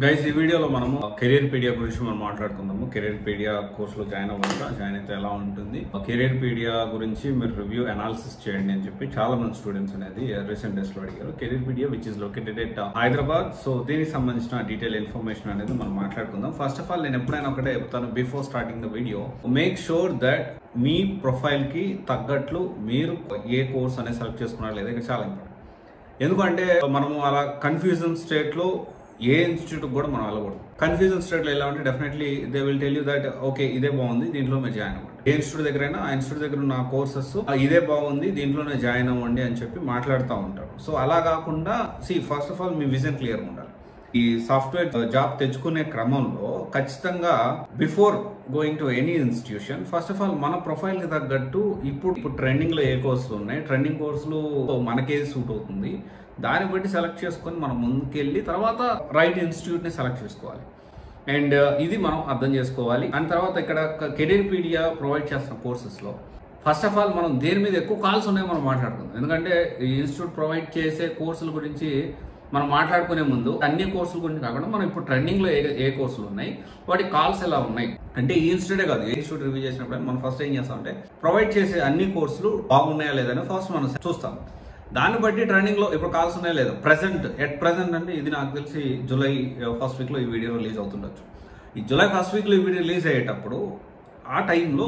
Guys ఈ వీడియోలో మనము కెరీర్ పీడియా గురించి మనం మాట్లాడుకుందాము. కెరీర్ పీడియా కోర్సులో జాయిన్ అవ్వగా జాయిన్ అయితే ఎలా ఉంటుంది, కెరీర్ పీడియా గురించి మీరు రివ్యూ అనాలిసిస్ చేయండి అని చెప్పి చాలా మంది స్టూడెంట్స్ అనేది రీసెంట్ డేస్ లో అడిగారు. Career pedia which is located at Hyderabad. So దీనికి సంబంధించిన డీటెయిల్ ఇన్ఫర్మేషన్ అనేది మనం మాట్లాడుకుందాం. ఫస్ట్ ఆఫ్ ఆల్ నేను ఎప్పుడైనా ఒకటే చెప్తాను, before starting the video make sure that me profile కి తగ్గట్లు మీరు ఏ కోర్స్ అనేది సెలెక్ట్ చేసుకున్నారు లేదా ఇక్కడ చాలా ఇంపార్టెంట్. ఎందుకంటే మనము అలా కన్ఫ్యూజన్ స్టేట్ లో ఏ ఇన్స్టిట్యూట్ కూడా మనం వెళ్ళకూడదు. కన్ఫ్యూజన్ స్టేట్ లో ఎలా ఉంటే definitely they will tell you that okay ఇదే బాగుంది దీంట్లో మీరు జాయిన్ అవ్వండి. ఏ ఇన్స్టిట్యూట్ దగ్గరైనా ఆ ఇన్స్టిట్యూట్ దగ్గర ఉన్న కోర్సెస్ ఇదే బాగుంది దీంట్లోనే జాయిన్ అవ్వండి అని చెప్పి మాట్లాడుతూ ఉంటారు. సో అలా కాకుండా first of all me vision clear ఉండాలి. ఈ సాఫ్ట్వేర్ జాబ్ తెచ్చుకునే క్రమంలో ఖచ్చితంగా before going to any institution first of all మన ప్రొఫైల్ కి తగ్గట్టు ఇప్పుడు ట్రెండింగ్ లో ఏ కోర్సులు ఉన్నాయి, ట్రెండింగ్ కోర్సులు మనకేది సూట్ అవుతుంది దాన్ని బట్టి సెలెక్ట్ చేసుకొని మనం ముందుకెళ్ళి తర్వాత రైట్ ఇన్స్టిట్యూట్ ని సెలెక్ట్ చేసుకోవాలి. అండ్ ఇది మనం అర్థం చేసుకోవాలి. అండ్ తర్వాత ఇక్కడ కెరీర్ పీడియా ప్రొవైడ్ చేస్తున్న కోర్సెస్ లో ఫస్ట్ ఆఫ్ ఆల్ మనం దేని మీద ఎక్కువ కాల్స్ ఉన్నాయో మనం మాట్లాడుకుందాం. ఎందుకంటే ఈ ఇన్స్టిట్యూట్ ప్రొవైడ్ చేసే కోర్సుల గురించి మనం మాట్లాడుకునే ముందు అన్ని కోర్సుల గురించి కాకుండా మనం ఇప్పుడు ట్రెండింగ్ లో ఏ కోర్సులు ఉన్నాయి, వాటి కాల్స్ ఎలా ఉన్నాయి అంటే ఈ ఇన్స్టిట్యూటే కాదు, ఏ ఇన్స్టిట్యూట్ రివ్యూ చేసినప్పుడు మనం ఫస్ట్ ఏం చేస్తామంటే ప్రొవైడ్ చేసే అన్ని కోర్సులు బాగున్నాయా లేదని ఫస్ట్ మనం చూస్తాం. దాన్ని బట్టి ట్రెండింగ్ లో ఇప్పుడు కాల్స్ ఉన్నాయా లేదా ఎట్ ప్రెసెంట్ అంటే ఇది నాకు తెలిసి జూలై ఫస్ట్ వీక్ లో ఈ వీడియో రిలీజ్ అవుతుండొచ్చు. ఈ జూలై ఫస్ట్ వీక్ లో ఈ వీడియో రిలీజ్ అయ్యేటప్పుడు ఆ టైంలో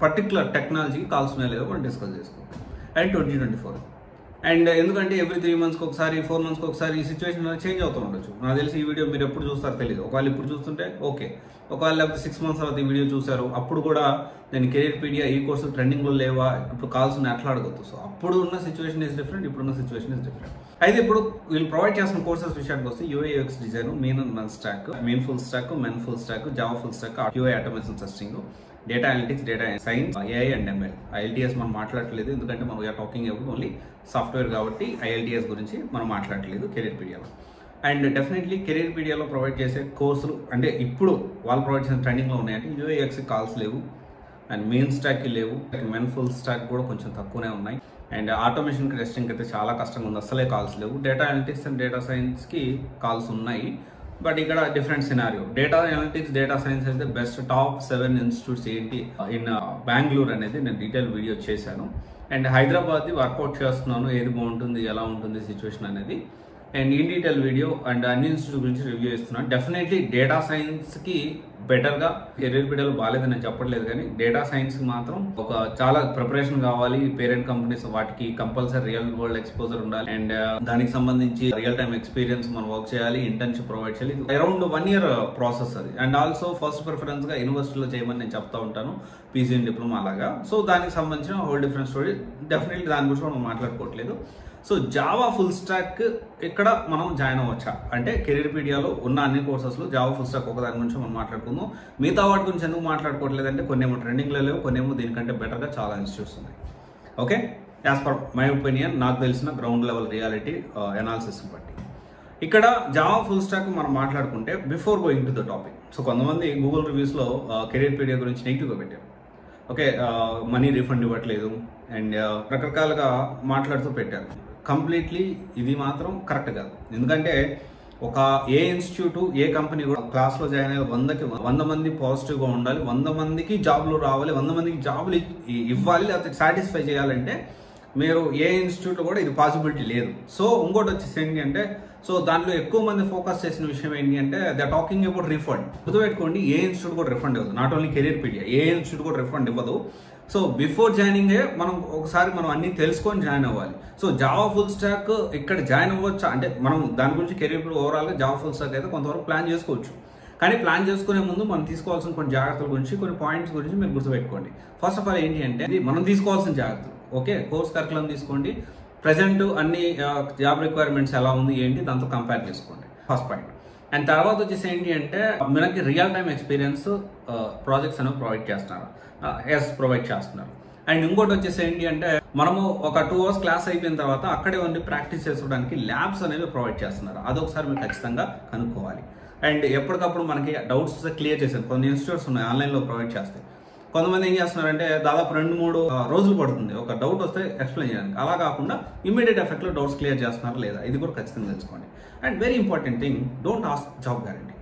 పర్టికులర్ టెక్నాలజీకి కాల్స్ ఉన్నాయా లేదో మనం డిస్కస్ చేసుకోవాలి. అండ్ 2024 అండ్ ఎందుకంటే ఎవ్రీ 3 months ఒకసారి 4 months ఒకసారి ఈ సిచ్యువేషన్ చేంజ్ అవుతూ ఉండొచ్చు. నాకు తెలిసి ఈ వీడియో మీరు ఎప్పుడు చూస్తారో తెలియదు. ఒకవేళ ఇప్పుడు చూస్తుంటే ఓకే, ఒకవేళ లేకపోతే 6 months తర్వాత ఈ వీడియో చూసారు అప్పుడు కూడా నేను కెరీర్ పీడియా ఈ కోర్సు ట్రెండింగ్ లో లేవా ఇప్పుడు కాల్స్ అట్లా అడగొద్దు. సో అప్పుడు ఉన్న సిచ్యువేషన్ ఇస్ డిఫరెంట్, ఇప్పుడున్న సిచ్యువేషన్ ఇస్ డిఫరెంట్. అయితే ఇప్పుడు వీళ్ళు ప్రొవైడ్ చేసిన కోర్సెస్ విషయానికి వస్తే UI UX design, main full stack, Java full stack, UI automation testing, data analytics, data science, AI and ML. IELTS మనం మాట్లాడట్లేదు ఎందుకంటే మనం we are talking about only software కాబట్టి ఐఎల్టీఎస్ గురించి మనం మాట్లాడట్లేదు కెరీర్ పీడియాలో. అండ్ డెఫినెట్లీ కెరీర్ పీడియాలో ప్రొవైడ్ చేసే కోర్సులు అంటే ఇప్పుడు వాళ్ళు ప్రొవైడ్ చేసిన ట్రెండింగ్లో ఉన్నాయంటే యూఐఎక్స్ కాల్స్ లేవు, అండ్ మెయిన్ స్టాక్కి లేవు, మెయిన్ ఫుల్ స్టాక్ కూడా కొంచెం తక్కువనే ఉన్నాయి. అండ్ ఆటోమేషన్ టెస్టింగ్ అయితే చాలా కష్టంగా ఉంది, అసలే కాల్స్ లేవు. డేటా అనలిటిక్స్ అండ్ డేటా సైన్స్కి కాల్స్ ఉన్నాయి, బట్ ఇక్కడ different scenario. Data analytics, data science అయితే బెస్ట్ టాప్ 7 ఇన్స్టిట్యూట్స్ ఏంటి ఇన్ బెంగళూరు అనేది నేను డీటెయిల్ వీడియో చేశాను. అండ్ హైదరాబాద్ది వర్కౌట్ చేస్తున్నాను, ఏది బాగుంటుంది ఎలా ఉంటుంది సిచ్యువేషన్ అనేది. And in detail video and అన్ని ఇన్స్టిట్యూట్ గురించి రివ్యూ ఇస్తున్నాను. డెఫినెట్లీ డేటా సైన్స్కి బెటర్గా, కెరీర్ పీడియాలో బాగాలేదని నేను చెప్పట్లేదు కానీ డేటా సైన్స్కి మాత్రం ఒక చాలా ప్రిపరేషన్ కావాలి. పేరెంట్ కంపెనీస్ వాటికి కంపల్సరీ రియల్ వరల్డ్ ఎక్స్పోజర్ ఉండాలి అండ్ దానికి సంబంధించి రియల్ టైమ్ ఎక్స్పీరియన్స్ మనం వర్క్ చేయాలి, ఇంటర్న్షిప్ ప్రొవైడ్ చేయాలి. అరౌండ్ 1 year ప్రాసెస్ అది. అండ్ ఆల్సో ఫస్ట్ ప్రిఫరెన్స్ గా యూనివర్సిటీలో చేయమని నేను చెప్తా ఉంటాను, పీజీ అండ్ డిప్లొమా అలాగా. సో దానికి సంబంధించిన హోల్ డిఫరెంట్ స్టోరీ, డెఫినెట్లీ దాని గురించి మనం మాట్లాడుకోవట్లేదు. సో జావా ఫుల్ స్టాక్ ఇక్కడ మనం జాయిన్ అవ్వచ్చా అంటే కెరీర్ పీడియాలో ఉన్న అన్ని కోర్సెస్లో జావా ఫుల్ స్టాక్ ఒక దాని గురించి మనం మాట్లాడుకుందాం. మిగతా వాటి గురించి ఎందుకు మాట్లాడుకోవట్లేదు అంటే కొన్నేమో ట్రెండింగ్లో లేవు, కొన్నేమో దీనికంటే బెటర్గా చాలా ఇన్స్టిట్యూట్స్ ఉన్నాయి. Okay, as per my opinion, నాకు తెలిసిన గ్రౌండ్ లెవెల్ రియాలిటీ అనాలిసిస్ బట్టి ఇక్కడ జావా ఫుల్ స్టాక్ మనం మాట్లాడుకుంటే before going to the topic. So కొంతమంది గూగుల్ రివ్యూస్లో కెరీర్ పీడియా గురించి నెగిటివ్గా పెట్టారు. ఓకే, మనీ రీఫండ్ ఇవ్వట్లేదు అండ్ రకరకాలుగా మాట్లాడుతూ పెట్టారు. కంప్లీట్లీ ఇది మాత్రం కరెక్ట్ కాదు. ఎందుకంటే ఒక ఏ ఇన్స్టిట్యూట్ ఏ కంపెనీ కూడా క్లాస్లో జాయిన్ అయ్యే 100 మంది పాజిటివ్గా ఉండాలి, 100 మందికి జాబ్లు రావాలి, 100 మందికి జాబ్లు ఇవ్వాలి లేకపోతే సాటిస్ఫై చేయాలంటే మీరు ఏ ఇన్స్టిట్యూట్లో కూడా ఇది పాసిబిలిటీ లేదు. సో ఇంకోటి వచ్చేసి ఏంటి అంటే సో దాంట్లో ఎక్కువ మంది ఫోకస్ చేసిన విషయం ఏంటి అంటే they are talking about refund. గుర్తుపెట్టుకోండి, ఏ ఇన్స్టిట్యూట్ కూడా రిఫండ్ ఇవ్వదు, నాట్ ఓన్లీ కెరీర్ పీడియా, ఏ ఇన్స్టిట్యూట్ కూడా రిఫండ్ ఇవ్వదు. సో బిఫోర్ జాయినింగ్ మనం ఒకసారి మనం అన్ని తెలుసుకొని జాయిన్ అవ్వాలి. సో జావా ఫుల్ స్టాక్ ఇక్కడ జాయిన్ అవ్వచ్చా అంటే మనం దాని గురించి కెరీర్ ఓవరాల్గా జావా ఫుల్ స్టాక్ అయితే కొంతవరకు ప్లాన్ చేసుకోవచ్చు. కానీ ప్లాన్ చేసుకునే ముందు మనం తీసుకోవాల్సిన కొన్ని జాగ్రత్తల గురించి, కొన్ని పాయింట్స్ గురించి మీరు గుర్తుపెట్టుకోండి. ఫస్ట్ ఆఫ్ ఆల్ ఏంటి అంటే ఇది మనం తీసుకోవాల్సిన జాగ్రత్తలు. ఓకే, కోర్స్ కరికులం తీసుకోండి, ప్రజెంట్ అన్ని జాబ్ రిక్వైర్మెంట్స్ ఎలా ఉంది ఏంటి దాంతో కంపేర్ చేసుకోండి, ఫస్ట్ పాయింట్. అండ్ తర్వాత వచ్చేసి ఏంటి అంటే మనకి రియల్ టైమ్ ఎక్స్పీరియన్స్ ప్రాజెక్ట్స్ అనేవి ప్రొవైడ్ చేస్తున్నారు. అండ్ ఇంకోటి వచ్చేసి ఏంటి అంటే మనము ఒక 2 hours క్లాస్ అయిపోయిన తర్వాత అక్కడే ఉండి ప్రాక్టీస్ చేసుకోవడానికి ల్యాబ్స్ అనేవి ప్రొవైడ్ చేస్తున్నారు. అదొకసారి మీరు ఖచ్చితంగా కనుక్కోవాలి. అండ్ ఎప్పటికప్పుడు మనకి డౌట్స్ క్లియర్ చేశారు. కొన్ని ఇన్స్టిట్యూట్స్ ఉన్నాయి ఆన్లైన్లో ప్రొవైడ్ చేస్తాయి. కొంతమంది ఏం చేస్తున్నారంటే దాదాపు 2-3 రోజులు పడుతుంది ఒక డౌట్ వస్తే ఎక్స్ప్లెయిన్ చేయడానికి. అలా కాకుండా ఇమీడియట్ ఎఫెక్ట్లో డౌట్స్ క్లియర్ చేస్తున్నారా లేదా ఇది కూడా ఖచ్చితంగా తెలుసుకోండి. And very important thing, don't ask job guarantee.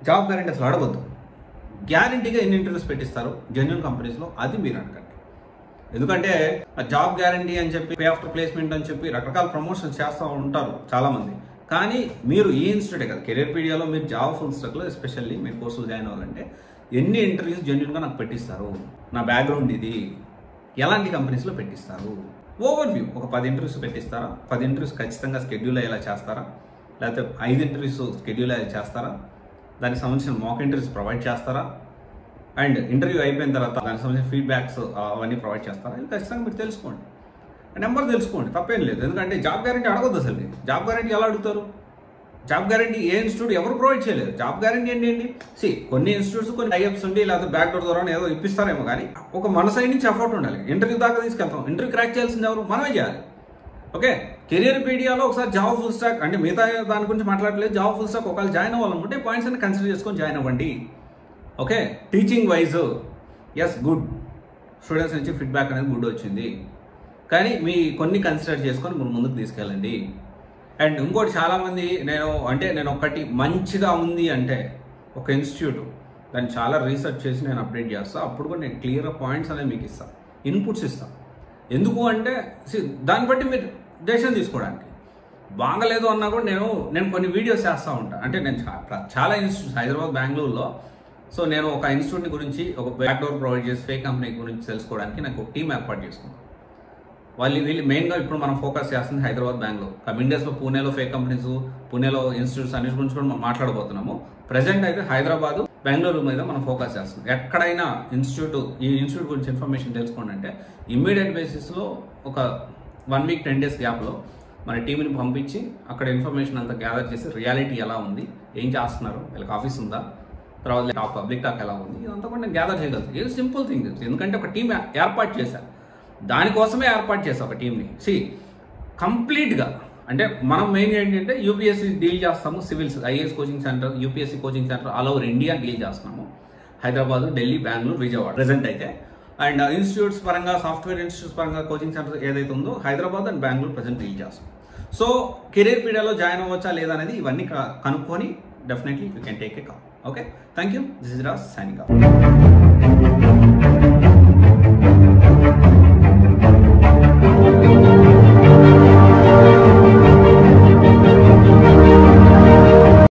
Job guarantee అసలు అడగొద్దు. గ్యారంటీగా ఎన్ని ఇంటర్వ్యూస్ పెట్టిస్తారు జెన్యూన్ కంపెనీస్లో అది మీరు అడగండి. ఎందుకంటే జాబ్ గ్యారంటీ అని చెప్పి పే ఆఫ్టర్ ప్లేస్మెంట్ అని చెప్పి రకరకాల ప్రమోషన్స్ చేస్తూ ఉంటారు చాలామంది. కానీ మీరు ఈ ఇన్స్టిట్యూటే కదా, కెరీర్ పీడియాలో మీరు జావా ఫుల్ స్టాక్లో ఎస్పెషల్లీ మీరు కోర్సులు జాయిన్ అవ్వాలంటే ఎన్ని ఇంటర్వ్యూస్ జెన్యూన్గా నాకు పెట్టిస్తారు, నా బ్యాక్గ్రౌండ్ ఇది, ఎలాంటి కంపెనీస్లో పెట్టిస్తారు, ఓవర్వ్యూ ఒక 10 ఇంటర్వ్యూస్ పెట్టిస్తారా, 10 ఇంటర్వ్యూస్ ఖచ్చితంగా స్కెడ్యూల్ అయ్యేలా చేస్తారా, లేకపోతే 5 ఇంటర్వ్యూస్ స్కెడ్యూల్ అయ్యేలా చేస్తారా, దానికి సంబంధించిన మాక్ ఇంటర్వ్యూస్ ప్రొవైడ్ చేస్తారా, అండ్ ఇంటర్వ్యూ అయిపోయిన తర్వాత దానికి సంబంధించిన ఫీడ్బ్యాక్స్ అవన్నీ ప్రొవైడ్ చేస్తారా, ఇది ఖచ్చితంగా మీరు తెలుసుకోండి. నెంబర్ తెలుసుకోండి, తప్పేం లేదు. ఎందుకంటే జాబ్ గ్యారంటీ అడగొద్దు అసలు. జాబ్ గ్యారంటీ ఎలా అడుగుతారు? జాబ్ గ్యారంటీ ఏ ఇన్స్టిట్యూట్ ఎవరు ప్రొవైడ్ చేయలేదు. జాబ్ గ్యారంటీ ఏంటి? కొన్ని ఇన్స్టిట్యూట్స్ కొన్ని టైఅప్స్ ఉండి లేకపోతే బ్యాక్ డోర్ ద్వారా ఏదో ఇప్పిస్తారేమో, కానీ ఒక మన సైడ్ నుంచి ఎఫర్ట్ ఉండాలి. ఇంటర్వ్యూ దాకా తీసుకెళ్తాం, ఇంటర్వ్యూ క్రాక్ చేయాల్సింది ఎవరు? మనమే చేయాలి. ఓకే, కెరీర్ పీడియాలో ఒకసారి జావా ఫుల్ స్టాక్ అంటే మిగతా దాని గురించి మాట్లాడలేదు, జావా ఫుల్ స్టాక్ ఒకవేళ జాయిన్ అవ్వాలనుకుంటే పాయింట్స్ అన్ని కన్సిడర్ చేసుకొని జాయిన్ అవ్వండి. Okay, teaching wise is good, students నుంచి ఫీడ్బ్యాక్ అనేది గుడ్ వచ్చింది, కానీ మీ కొన్ని కన్సిడర్ చేసుకొని మీరు ముందుకు తీసుకెళ్ళండి. అండ్ ఇంకోటి చాలామంది నేను ఒకటి మంచిగా ఉంది అంటే ఒక ఇన్స్టిట్యూట్ దాన్ని చాలా రీసెర్చ్ చేసి నేను అప్డేట్ చేస్తాను. అప్పుడు కూడా నేను క్లియర్గా పాయింట్స్ అనేది మీకు ఇస్తాను, ఇన్పుట్స్ ఇస్తాను. ఎందుకు అంటే దాన్ని బట్టి మీరు డెసిషన్ తీసుకోవడానికి. బాగలేదు అన్నా కూడా నేను కొన్ని వీడియోస్ చేస్తూ ఉంటాను. అంటే నేను చాలా ఇన్స్టిట్యూట్స్ హైదరాబాద్, బెంగళూరులో, సో నేను ఒక ఇన్స్టిట్యూట్ గురించి ఒక బ్యాక్ డోర్ ప్రొవైడ్ చేసి ఫేక్ కంపెనీ గురించి తెలుసుకోవడానికి నాకు ఒక టీం ఏర్పాటు చేసుకున్నాను. వీళ్ళు మెయిన్గా ఇప్పుడు మనం ఫోకస్ చేస్తుంది హైదరాబాద్, బెంగళూరు. కమింగ్ డేస్లో పూణేలో ఫేక్ కంపెనీస్, పూణేలో ఇన్స్టిట్యూట్స్ అన్నిటి గురించి కూడా మనం మాట్లాడబోతున్నాము. ప్రజెంట్ అయితే హైదరాబాద్, బెంగళూరు మీద మనం ఫోకస్ చేస్తున్నాం. ఎక్కడైనా ఈ ఇన్స్టిట్యూట్ గురించి ఇన్ఫర్మేషన్ తెలుసుకోండి అంటే ఇమ్మీడియట్ బేసిస్లో ఒక 1 వీక్ 10 డేస్ గ్యాప్లో మన టీంని పంపించి అక్కడ ఇన్ఫర్మేషన్ అంతా గ్యాదర్ చేసి రియాలిటీ ఎలా ఉంది, ఏం చేస్తున్నారు, వీళ్ళకి ఆఫీస్ ఉందా, తర్వాత పబ్లిక్ టాక్ ఎలా ఉంది, ఇదంతా కూడా నేను గ్యాదర్ చేయగలుగుతాను. ఇది సింపుల్ థింగ్. ఎందుకంటే ఒక టీం ఏర్పాటు చేశాను, దానికోసమే ఏర్పాటు చేసాం ఒక టీంని. కంప్లీట్గా అంటే మనం మెయిన్ ఏంటంటే యూపీఎస్సీ డీల్ చేస్తాము, civils, IAS coaching centre, UPSC coaching centre all over India deal చేస్తున్నాము. హైదరాబాద్, ఢిల్లీ, బెంగళూరు, విజయవాడ ప్రెజెంట్ అయితే. అండ్ ఇన్స్టిట్యూట్స్ పరంగా, సాఫ్ట్వేర్ ఇన్స్టిట్యూట్స్ పరంగా కోచింగ్ సెంటర్ ఏదైతే ఉందో Hyderabad and Bengaluru present deal చేస్తాం. సో కెరీర్ పీడియాలో జాయిన్ అవ్వచ్చా లేదా అనేది ఇవన్నీ కనుక్కొని definitely you can take a call. Okay, thank you. This is Raj signing off.